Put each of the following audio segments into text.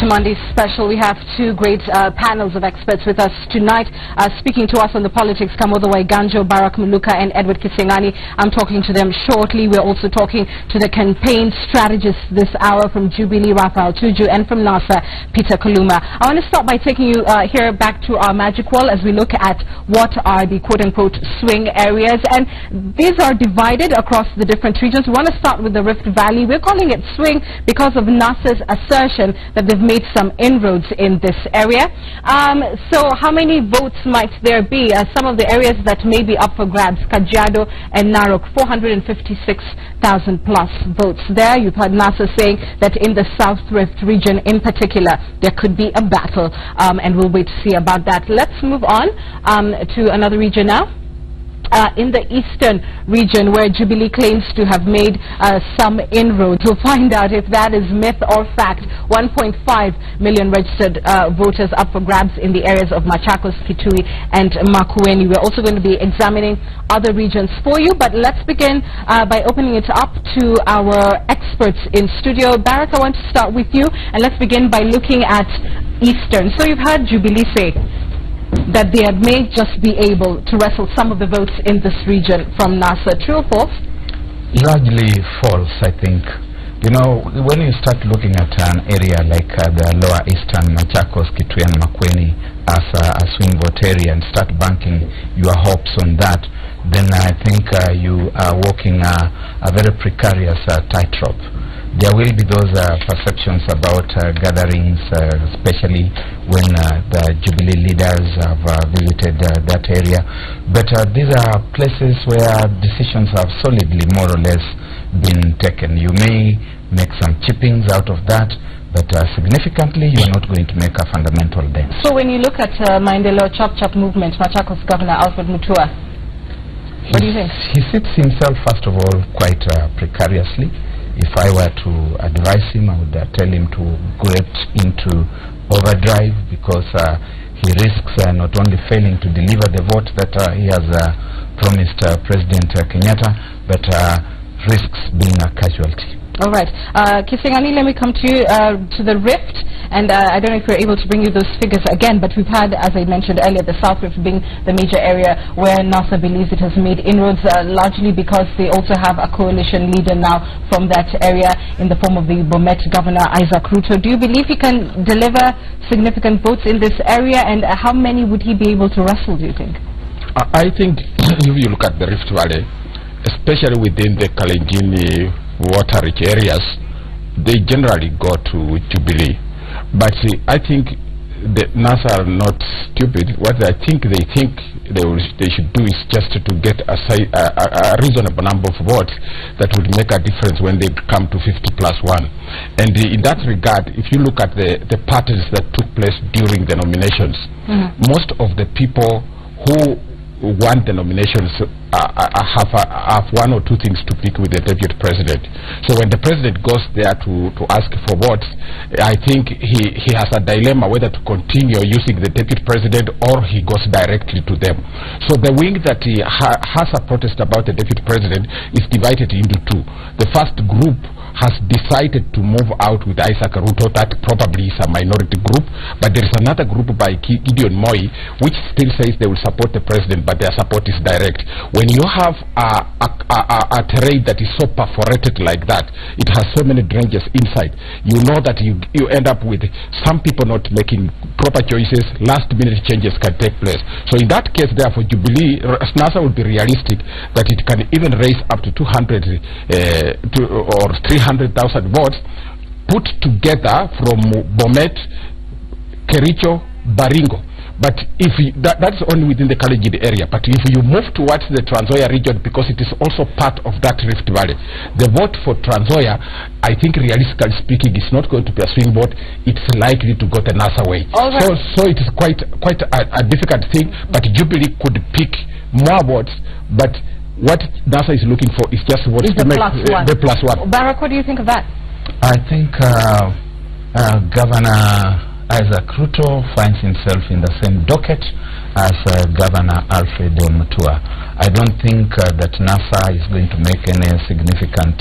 Monday special. We have two great panels of experts with us tonight. Speaking to us on the politics come all the way Ganjo, Barak Muluka and Edward Kisengani. I'm talking to them shortly. We're also talking to the campaign strategists this hour from Jubilee, Raphael Tuju, and from NASA, Peter Kaluma. I want to start by taking you here back to our magic wall as we look at what are the quote-unquote swing areas. And these are divided across the different regions. We want to start with the Rift Valley. We're calling it swing because of NASA's assertion that they've made some inroads in this area. So how many votes might there be? Some of the areas that may be up for grabs, Kajiado and Narok, 456,000 plus votes there. You've heard NASA saying that in the South Rift region in particular, there could be a battle, and we'll wait to see about that. Let's move on to another region now. In the eastern region, where Jubilee claims to have made some inroads. We'll find out if that is myth or fact. 1.5 million registered voters up for grabs in the areas of Machakos, Kitui and Makueni. We're also going to be examining other regions for you, but let's begin by opening it up to our experts in studio. Barak, I want to start with you, and let's begin by looking at eastern. So you've heard Jubilee say that they may just be able to wrestle some of the votes in this region from NASA. True or false? Largely false, I think. You know, when you start looking at an area like the lower eastern, Machakos, Kitui and Makueni as a swing vote area and start banking your hopes on that, then I think you are walking a very precarious tightrope. There will be those perceptions about gatherings, especially when the Jubilee leaders have visited that area. But these are places where decisions have solidly, more or less, been taken. You may make some chippings out of that, but significantly, you are not going to make a fundamental dent. So when you look at Maendeleo Chap movement, Machakos Governor Alfred Mutua, what do you think? He sits himself, first of all, quite precariously. If I were to advise him, I would tell him to get into overdrive, because he risks not only failing to deliver the vote that he has promised President Kenyatta, but risks being a casualty. All right. Kisengani, let me come to you, to the Rift, and I don't know if we're able to bring you those figures again, but we've had, as I mentioned earlier, the South Rift being the major area where NASA believes it has made inroads, largely because they also have a coalition leader now from that area in the form of the Bomet Governor Isaac Ruto. Do you believe he can deliver significant votes in this area, and how many would he be able to wrestle, do you think? I think if you look at the Rift Valley, especially within the Kalenjin water-rich areas, they generally go to Jubilee. But I think the NASA are not stupid. What I think they should do is just to get a reasonable number of votes that would make a difference when they come to 50+1. And in that regard, if you look at the patterns that took place during the nominations, most of the people who want the nominations have one or two things to pick with the deputy president. So when the president goes there to ask for votes, I think he has a dilemma whether to continue using the deputy president or he goes directly to them. So the wing that he has a protest about the deputy president is divided into two. The first group has decided to move out with Isaac Ruto. That probably is a minority group, but there is another group by Gideon Moi which still says they will support the president, but their support is direct. When you have a terrain that is so perforated like that, it has so many dangers inside, you know that you end up with some people not making proper choices. Last minute changes can take place. So in that case, therefore, Jubilee, NASA would be realistic that it can even raise up to 200 or 300,000 votes put together from Bomet, Kericho, Baringo. But if that's only within the Kalenjin area. But if you move towards the Trans Nzoia region, because it is also part of that Rift Valley, the vote for Trans Nzoia, I think realistically speaking, is not going to be a swing vote. It's likely to go the NASA way. Right. So it is quite a difficult thing. But Jubilee could pick more votes. But what NASA is looking for is just votes to make the +1. Barak, what do you think of that? I think Governor Isaac Ruto finds himself in the same docket as Governor Alfred Mutua. I don't think that NASA is going to make any significant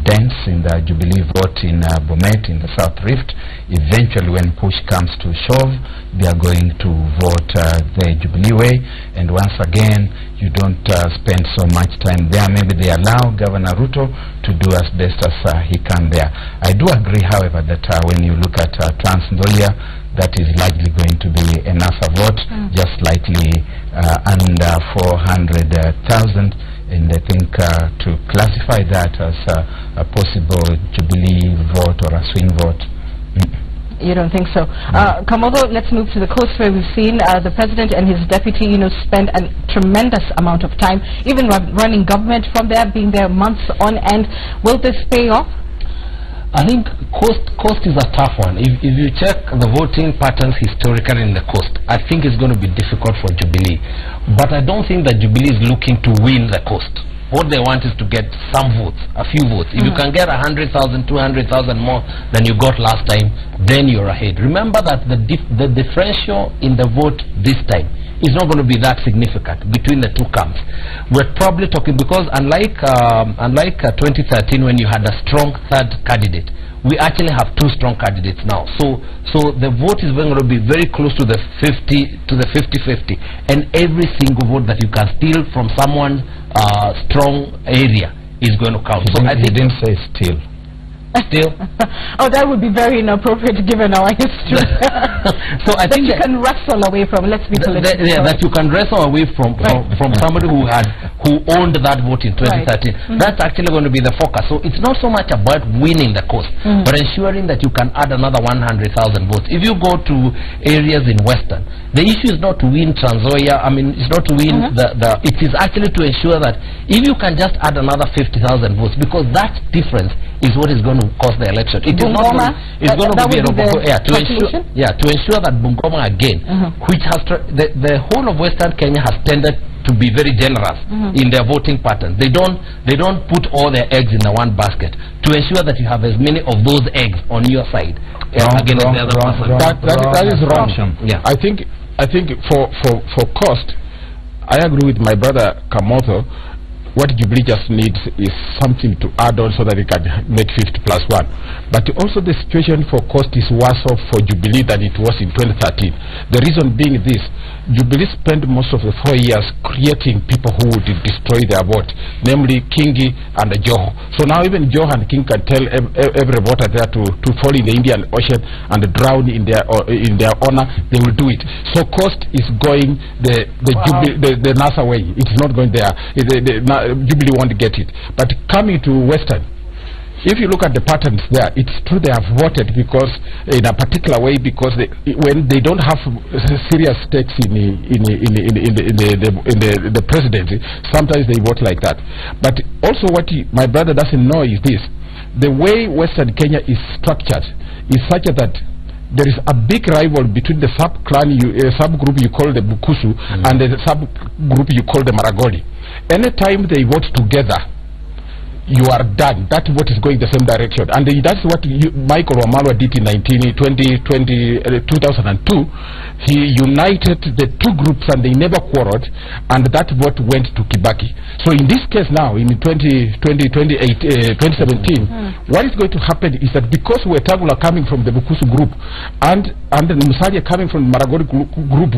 dents in the Jubilee vote in Bomet in the South Rift. Eventually, when push comes to shove, they are going to vote the Jubilee way. And once again, you don't spend so much time there. Maybe they allow Governor Ruto to do as best as he can there. I do agree, however, that when you look at Trans-Nzoia, that is likely going to be enough a vote, just slightly under 400,000. And I think to classify that as a possible Jubilee vote or a swing vote. You don't think so? Kamodo, let's move to the coast where we've seen the president and his deputy, spend a tremendous amount of time, even running government from there, being there months on end. Will this pay off? I think coast is a tough one. If you check the voting patterns historically in the coast, I think it's going to be difficult for Jubilee. But I don't think that Jubilee is looking to win the coast. What they want is to get some votes, a few votes. If you can get 100,000, 200,000 more than you got last time, then you're ahead. Remember that the differential in the vote this time is not going to be that significant between the two camps. We're probably talking, because unlike 2013 when you had a strong third candidate, we actually have two strong candidates now. So the vote is going to be very close to the 50-50, and every single vote that you can steal from someone's strong area is going to count. So I think he didn't say steal. Still? Oh, that would be very inappropriate given our history. So I think you can wrestle away from. Let's be political. That you can wrestle away from somebody who owned that vote in 2013. That's actually going to be the focus. So it's not so much about winning the coast, but ensuring that you can add another 100,000 votes. If you go to areas in Western, the issue is not to win Trans-Nzoia. I mean, it's not to win it is actually to ensure that if you can just add another 50,000 votes, because that difference is what is going to cause the election. It is not going to be to ensure that Bungoma again, which has the whole of Western Kenya has tended to be very generous in their voting pattern. They don't put all their eggs in the one basket, to ensure that you have as many of those eggs on your side against the other person. That is wrong. Yeah. I think for cost, I agree with my brother Kamoto. What Jubilee just needs is something to add on so that it can make 50+1. But also the situation for cost is worse off for Jubilee than it was in 2013. The reason being this: Jubilee spent most of the 4 years creating people who would destroy their vote, namely Kingi and Joho. So now even Joho and King can tell every voter there to fall in the Indian Ocean and drown in their honor. They will do it. So cost is going the NASA way. It's not going there. Jubilee won't get it. But coming to Western, if you look at the patterns there, it's true they have voted because in a particular way, because when they don't have serious stakes in the presidency, sometimes they vote like that. But also what my brother doesn't know is this: the way Western Kenya is structured is such that there is a big rival between the subgroup you call the Bukusu and the subgroup you call the Maragoli. Anytime they vote together, you are done. That vote is going the same direction. And that's what Michael Wamalwa did in 2002. He united the two groups and they never quarreled, and that vote went to Kibaki. So in this case now, in 2017, what is going to happen is that because Wetangula coming from the Bukusu group and Musalia coming from the Maragoli group,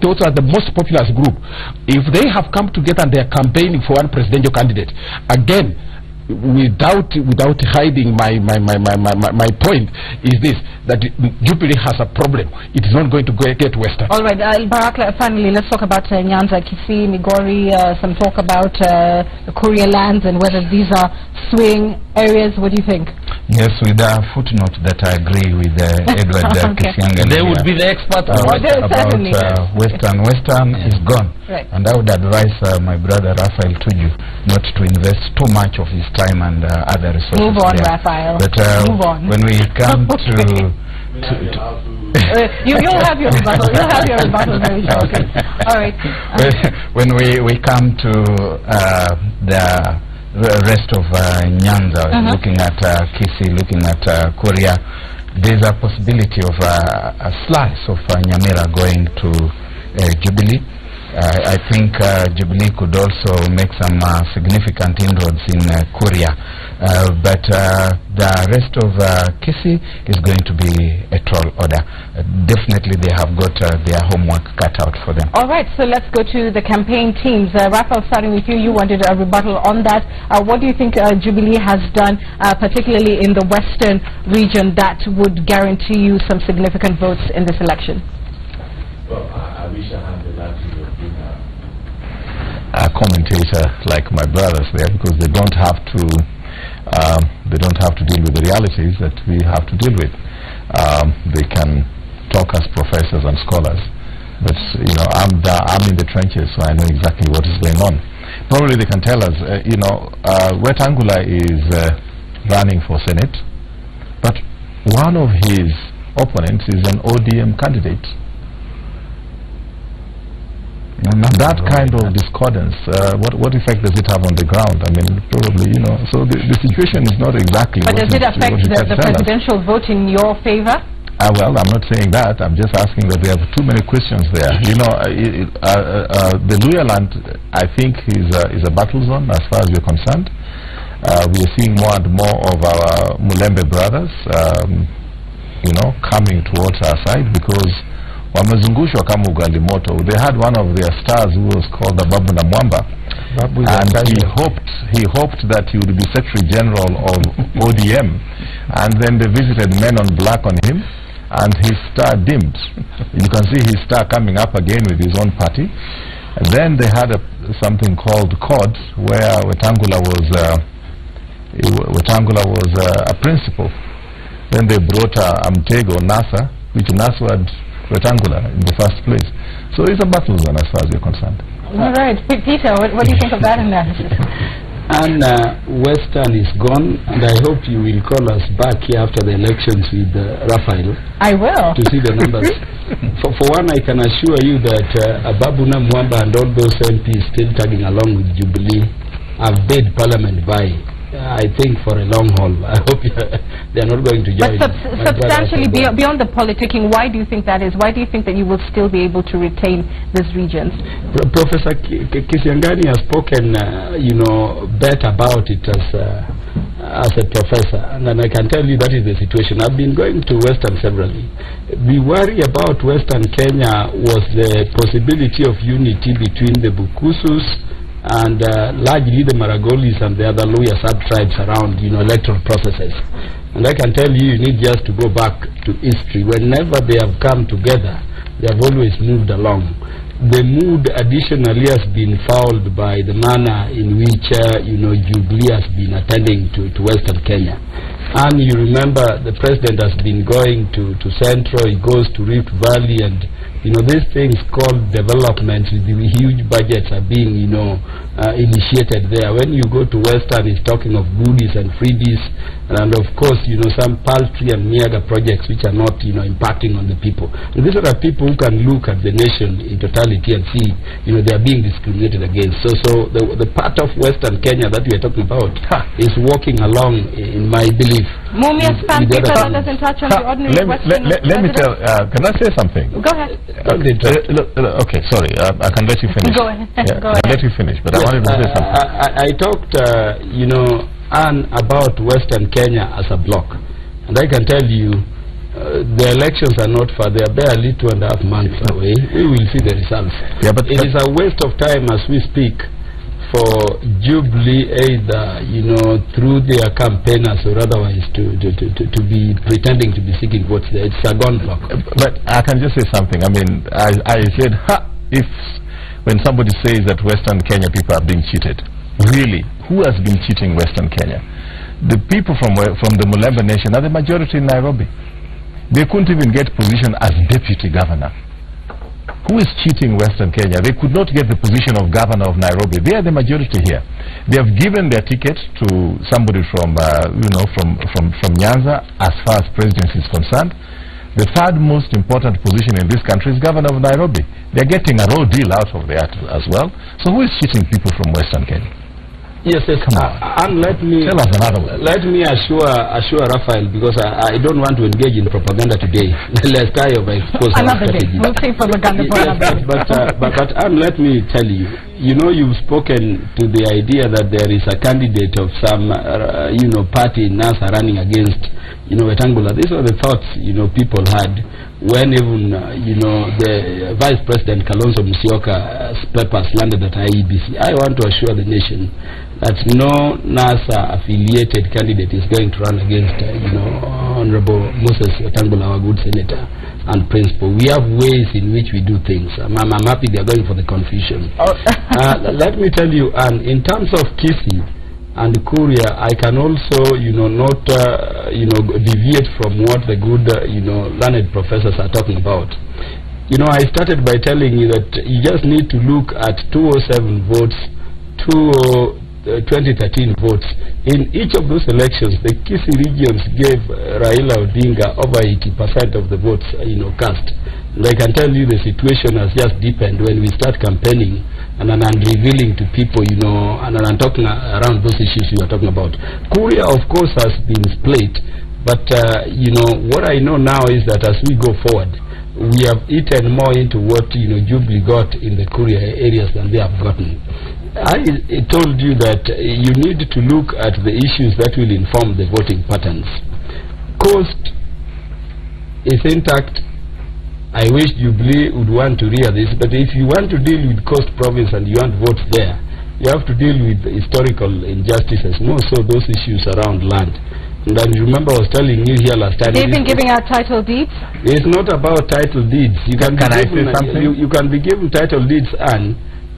those are the most populous group, if they have come together and they are campaigning for one presidential candidate, again, without hiding my point is this: that Jubilee has a problem. It is not going to get Western. All right, Barak, finally, let's talk about Nyanza, Kisii, Migori, some talk about the Kuria lands and whether these are swing areas. What do you think? Yes, with a footnote that I agree with Edward Kisianga. They would be the experts about Western is gone. Right. And I would advise my brother Raphael Tuju not to invest too much of his time and other resources. Move on, there. Raphael. But move on. When we come to you'll have your rebuttal. You'll have your rebuttal very shortly. All right. When we come to the rest of Nyanza, looking at Kisii, looking at Kuria, there's a possibility of a slice of Nyamira going to Jubilee. I think Jubilee could also make some significant inroads in Kuria, but the rest of Kisii is going to be a tall order. Definitely they have got their homework cut out for them. All right, so let's go to the campaign teams. Raphael, starting with you, you wanted a rebuttal on that. What do you think Jubilee has done, particularly in the western region, that would guarantee you some significant votes in this election? Well, I wish I had the luxury of being a commentator like my brothers there, because they don't have to deal with the realities that we have to deal with. They can talk as professors and scholars, but you know, I'm in the trenches, so I know exactly what is going on. Probably they can tell us, Wetangula is running for Senate, but one of his opponents is an ODM candidate. That kind of discordance, what effect does it have on the ground? I mean, probably, you know, so the situation is not exactly. But does it affect the presidential vote in your favor? Well, I'm not saying that. I'm just asking that there are too many questions there. You know, the Luya land, I think, is a battle zone as far as we're concerned. We are seeing more and more of our Mulembe brothers, you know, coming towards our side because wamezungushwa kama ugali moto. They had one of their stars who was called Babu na Mwamba, and he hoped that he would be Secretary General of ODM, and then they visited Men on Black on him, and his star dimmed. You can see his star coming up again with his own party. And then they had something called COD, where Wetangula was a principal. Then they brought Mtego, NASA, which NASA had Wetangula in the first place. So it's a battle zone as far as you're concerned. All right. Peter, what do you think of that analysis? And Western is gone, and I hope you will call us back here after the elections with Raphael. I will. To see the numbers. for one, I can assure you that Babuna Mwamba and all those MPs still tagging along with Jubilee have bid Parliament by, I think, for a long haul. I hope they are not going to join. But substantially beyond the politicking, why do you think that is? Why do you think that you will still be able to retain these regions? Professor Kisiangani has spoken, you know, better about it as a professor, and I can tell you that is the situation. I've been going to Western severally. The worry about Western Kenya was the possibility of unity between the Bukusus and largely the Maragolis and the other Luya sub-tribes around, you know, electoral processes. And I can tell you, you need just to go back to history. Whenever they have come together, they have always moved along. The mood additionally has been fouled by the manner in which, you know, Jubilee has been attending to Western Kenya. And you remember the president has been going to Central, he goes to Rift Valley, and you know, these things called development, the huge budgets are being, you know, initiated there. When you go to Western, it's talking of goodies and freebies, and of course, you know, some paltry and meager projects which are not, you know, impacting on the people. And these are the people who can look at the nation in totality and see, you know, they are being discriminated against. So the part of Western Kenya that we are talking about is walking along, in my belief. Mumia's fan paper that doesn't touch on the ordinary Western. Let me tell, can I say something? Go ahead. Okay, sorry, I can let you finish. Go ahead. Yeah, Go ahead. I'll let you finish, but yes, I wanted to say something. I talked, you know, about Western Kenya as a block, and I can tell you, the elections are not far; they are barely 2.5 months away. We will see the results. Yeah, but it is a waste of time as we speak for Jubilee either, you know, through their campaigners or otherwise to be pretending to be seeking votes there. It's a gone block. But I can just say something. I mean, I said, if when somebody says that Western Kenya people are being cheated, really, who has been cheating Western Kenya? The people from the Mulembe nation are the majority in Nairobi. They couldn't even get position as deputy governor. Who is cheating Western Kenya? They could not get the position of governor of Nairobi. They are the majority here. They have given their ticket to somebody from, you know, from Nyanza as far as presidency is concerned. The third most important position in this country is governor of Nairobi. They are getting a raw deal out of that as well. So who is cheating people from Western Kenya? Yes, yes. Come on. And let me tell us another one. Let me assure Raphael, because I don't want to engage in propaganda today. Let's try of expose another day. We'll say propaganda for another day. But let me tell you, you've spoken to the idea that there is a candidate of some party in NASA running against Wetangula. These are the thoughts people had when even the Vice President Kalonzo Musyoka's papers landed at IEBC. I want to assure the nation that no NASA affiliated candidate is going to run against Honorable Moses Wetangula, our good senator and principal. We have ways in which we do things. I'm happy they are going for the confusion. Let me tell you, and in terms of Kisii and Kuria, I can also not deviate from what the good learned professors are talking about. I started by telling you that you just need to look at 207 votes, 2013 votes. In each of those elections, the Kisii regions gave Raila Odinga over 80% of the votes cast. And I can tell you the situation has just deepened when we start campaigning and revealing to people, and I'm talking around those issues you are talking about. Kuria, of course, has been split, but what I know now is that as we go forward, we have eaten more into what Jubilee got in the Kuria areas than they have gotten. I told you that you need to look at the issues that will inform the voting patterns. Coast is intact. I wish Jubilee would want to rear this, but if you want to deal with Coast Province and you want votes there, you have to deal with historical injustices, more so those issues around land. And I remember I was telling you here last time. They've been giving out title deeds? It's not about title deeds. You can you can be given title deeds,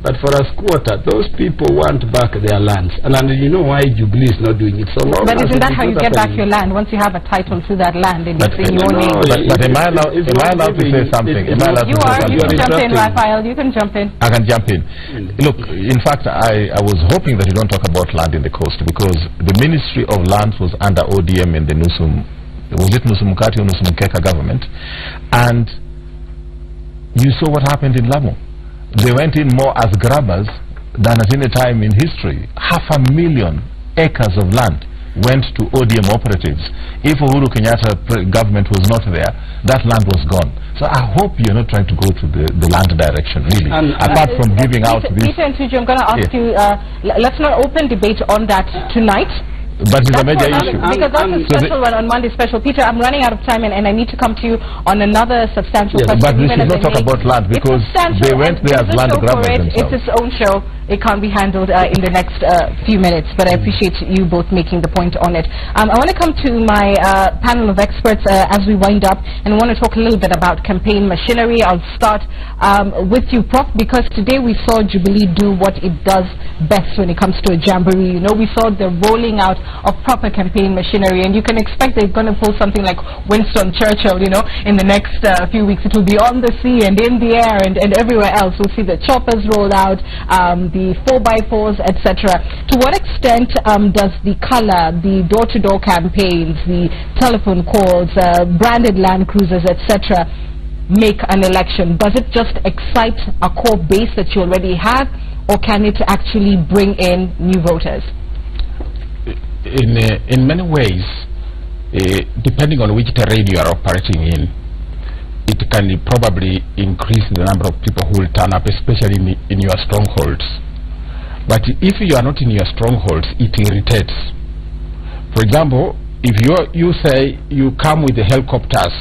but for a squatter, those people want back their lands. And you know why Jubilee is not doing it so long. But isn't that how you get back your land? Once you have a title to that land and it's in your name. But am I allowed to say something? You can jump in, Raphael. You can jump in. I can jump in. Look, in fact, I was hoping that you don't talk about land in the coast, because the Ministry of Lands was under ODM in the was it Nusumkati or Nusumkeka government? And you saw what happened in Lamu. They went in more as grabbers than at any time in history. 500,000 acres of land went to ODM operatives. If Uhuru Kenyatta government was not there, that land was gone. So I hope you're not trying to go to the land direction, really. Apart from giving out this... Peter and Tuju, I'm going to ask you, let's not open debate on that tonight. But it's a major issue. Because that's a special one on Monday special. Peter, I'm running out of time and I need to come to you on another substantial question. But we should not talk about land, because they went there as land grabbers themselves. It's its own show. It can't be handled in the next few minutes, but I appreciate you both making the point on it. I want to come to my panel of experts as we wind up, and I want to talk a little bit about campaign machinery. I'll start with you, Prof, because today we saw Jubilee do what it does best when it comes to a jamboree. We saw the rolling out of proper campaign machinery, and you can expect they're going to pull something like Winston Churchill, in the next few weeks. It will be on the sea and in the air and everywhere else. We'll see the choppers roll out, the 4x4s, etc. To what extent does the color, the door-to-door campaigns, the telephone calls, branded Land Cruisers, etc., make an election? Does it just excite a core base that you already have, or can it actually bring in new voters? In many ways, depending on which terrain you are operating in, it can probably increase the number of people who will turn up, especially in your strongholds. But if you are not in your strongholds, it irritates. For example, if you say you come with the helicopters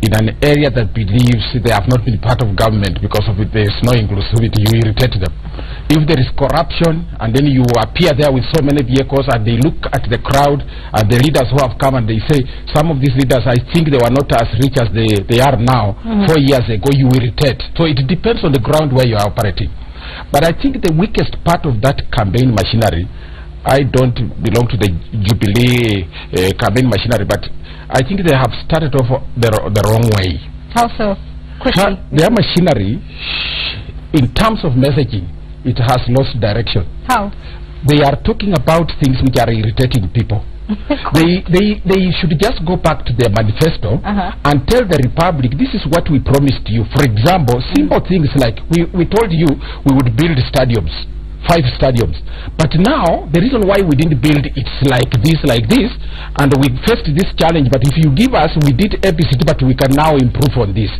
in an area that believes they have not been part of government because of the snow inclusivity, you irritate them. If there is corruption and then you appear there with so many vehicles and they look at the crowd and the leaders who have come and they say, some of these leaders, I think they were not as rich as they are now 4 years ago, you irritate. So it depends on the ground where you are operating. But I think the weakest part of that campaign machinery, I don't belong to the Jubilee campaign machinery, but I think they have started off the wrong way. How so? Quickly. Their machinery, in terms of messaging, it has lost direction. How? They are talking about things which are irritating people. they should just go back to their manifesto and tell the Republic, this is what we promised you. For example, simple things like we told you we would build stadiums 5 stadiums. But now, the reason why we didn't build it's like this, and we faced this challenge, but if you give us, we did ABCD, but we can now improve on this.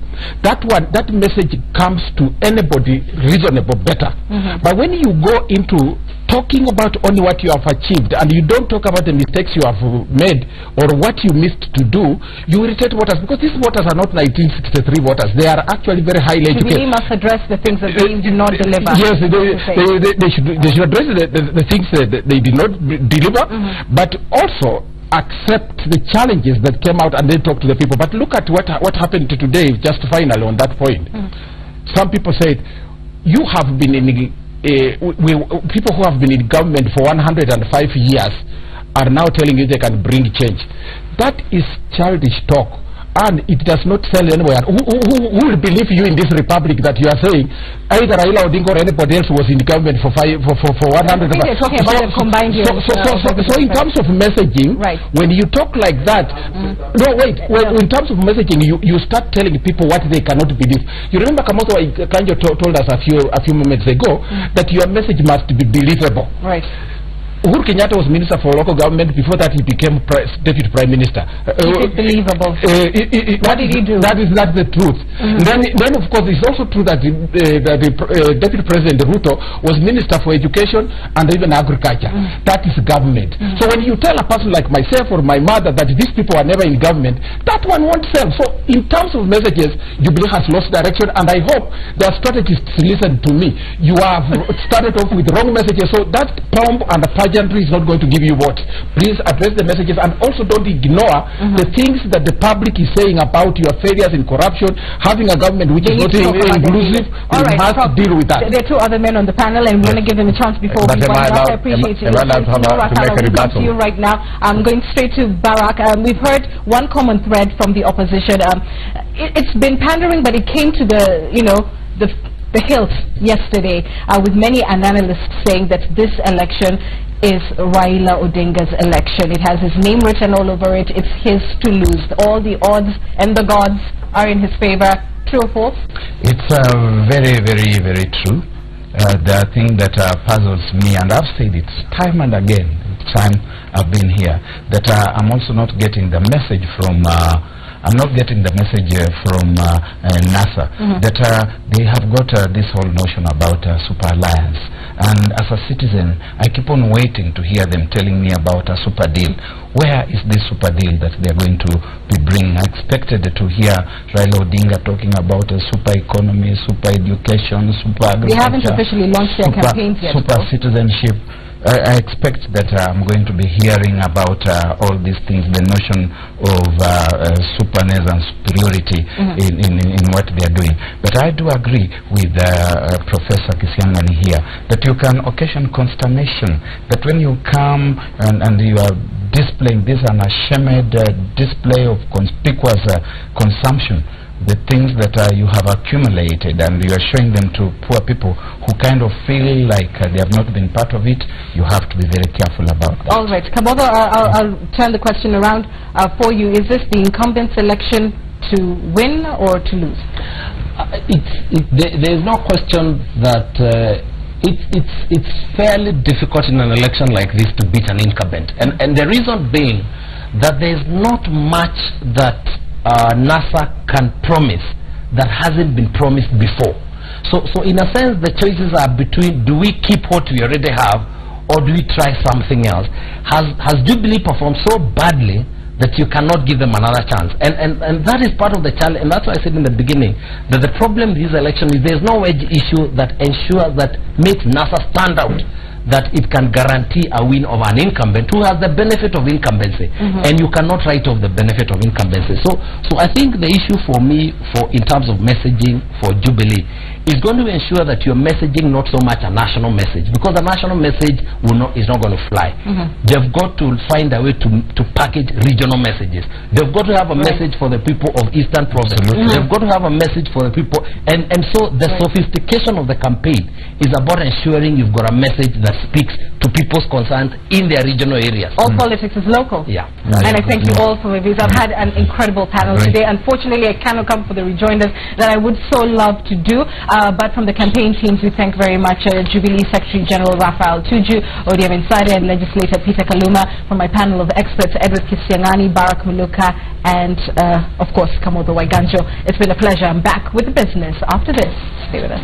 That message comes to anybody reasonable better. But when you go into talking about only what you have achieved and you don't talk about the mistakes you have made or what you missed to do, you irritate voters, because these voters are not 1963 voters. They are actually very highly educated. We must address the things that they did not deliver. Yes, they should address the things that they did not deliver, but also accept the challenges that came out and then talk to the people. But look at what happened today, just finally on that point. Some people said, you have been in people who have been in government for 105 years are now telling you they can bring change. That is childish talk, and it does not sell anywhere. Who will believe you in this republic that you are saying either Raila Odinga or anybody else was in government for 100 years? They're talking about the combined years. So in terms of messaging, when you talk like that, no, wait. In terms of messaging, you start telling people what they cannot believe. You remember Kamoto Kanjo told us a few moments ago that your message must be believable. Right. Uhuru Kenyatta was Minister for Local Government. Before that, he became Deputy Prime Minister. Is it believable? What did he do? That is not the truth. Then of course, it's also true that the Deputy President Ruto was Minister for Education and even Agriculture. That is government. So when you tell a person like myself or my mother that these people are never in government, that one won't sell. So in terms of messages, Jubilee has lost direction, and I hope their strategists listen to me. You have started off with wrong messages, so that pomp and the is not going to give you what. Please address the messages, and also don't ignore the things that the public is saying about your failures in corruption, having a government which is not inclusive. We must deal with that. There are 2 other men on the panel, and we want to give them a chance before we wind up. I appreciate you. To you right now. I'm going straight to Barack. We've heard one common thread from the opposition. It's been pandering, but it came to the hilt yesterday, with many analysts saying that this election is Raila Odinga's election. It has his name written all over it. It's his to lose. All the odds and the gods are in his favor. True or false? It's very, very, very true. The thing that puzzles me, and I've said it time and again, time I've been here, that I'm also not getting the message from NASA, that they have got this whole notion about super alliance. And as a citizen, I keep on waiting to hear them telling me about a super deal. Where is this super deal that they're going to be bringing? I expected to hear Raila Odinga talking about a super economy, super education, super agriculture. They haven't officially launched their campaigns yet. Super citizenship. I expect that I'm going to be hearing about all these things, the notion of superness and superiority in what they are doing. But I do agree with Professor Kisiangani here that you can occasion consternation, that when you come and you are displaying this unashamed display of conspicuous consumption, the things that you have accumulated, and you are showing them to poor people who kind of feel like they have not been part of it, you have to be very careful about that. All right. Kabodo, I'll turn the question around for you. Is this the incumbent's election to win or to lose? There is no question that it's fairly difficult in an election like this to beat an incumbent. And the reason being that there is not much that NASA can promise that hasn't been promised before. So in a sense, the choices are between, do we keep what we already have or do we try something else? Has Jubilee performed so badly that you cannot give them another chance? And that is part of the challenge, and that's why I said in the beginning that the problem with this election is there's no wedge issue that ensures that makes NASA stand out, that it can guarantee a win of an incumbent who has the benefit of incumbency, and you cannot write off the benefit of incumbency. So I think the issue for me, in terms of messaging for Jubilee, is going to ensure that you're messaging not so much a national message, because a national message is not going to fly. They've got to find a way to package regional messages. They've got to have a message for the people of Eastern Province. They've got to have a message for the people, and so the sophistication of the campaign is about ensuring you've got a message that speaks to people's concerns in their regional areas. All politics is local. Yeah. And I thank you all for my views. I've had an incredible panel today. Unfortunately, I cannot come for the rejoinders that I would so love to do. But from the campaign teams, we thank very much Jubilee Secretary General Raphael Tuju, ODM Insider, and Legislator Peter Kaluma. From my panel of experts, Edward Kisiangani, Barak Muluka, and of course, Kamodo Waiganjo. It's been a pleasure. I'm back with the business after this. Stay with us.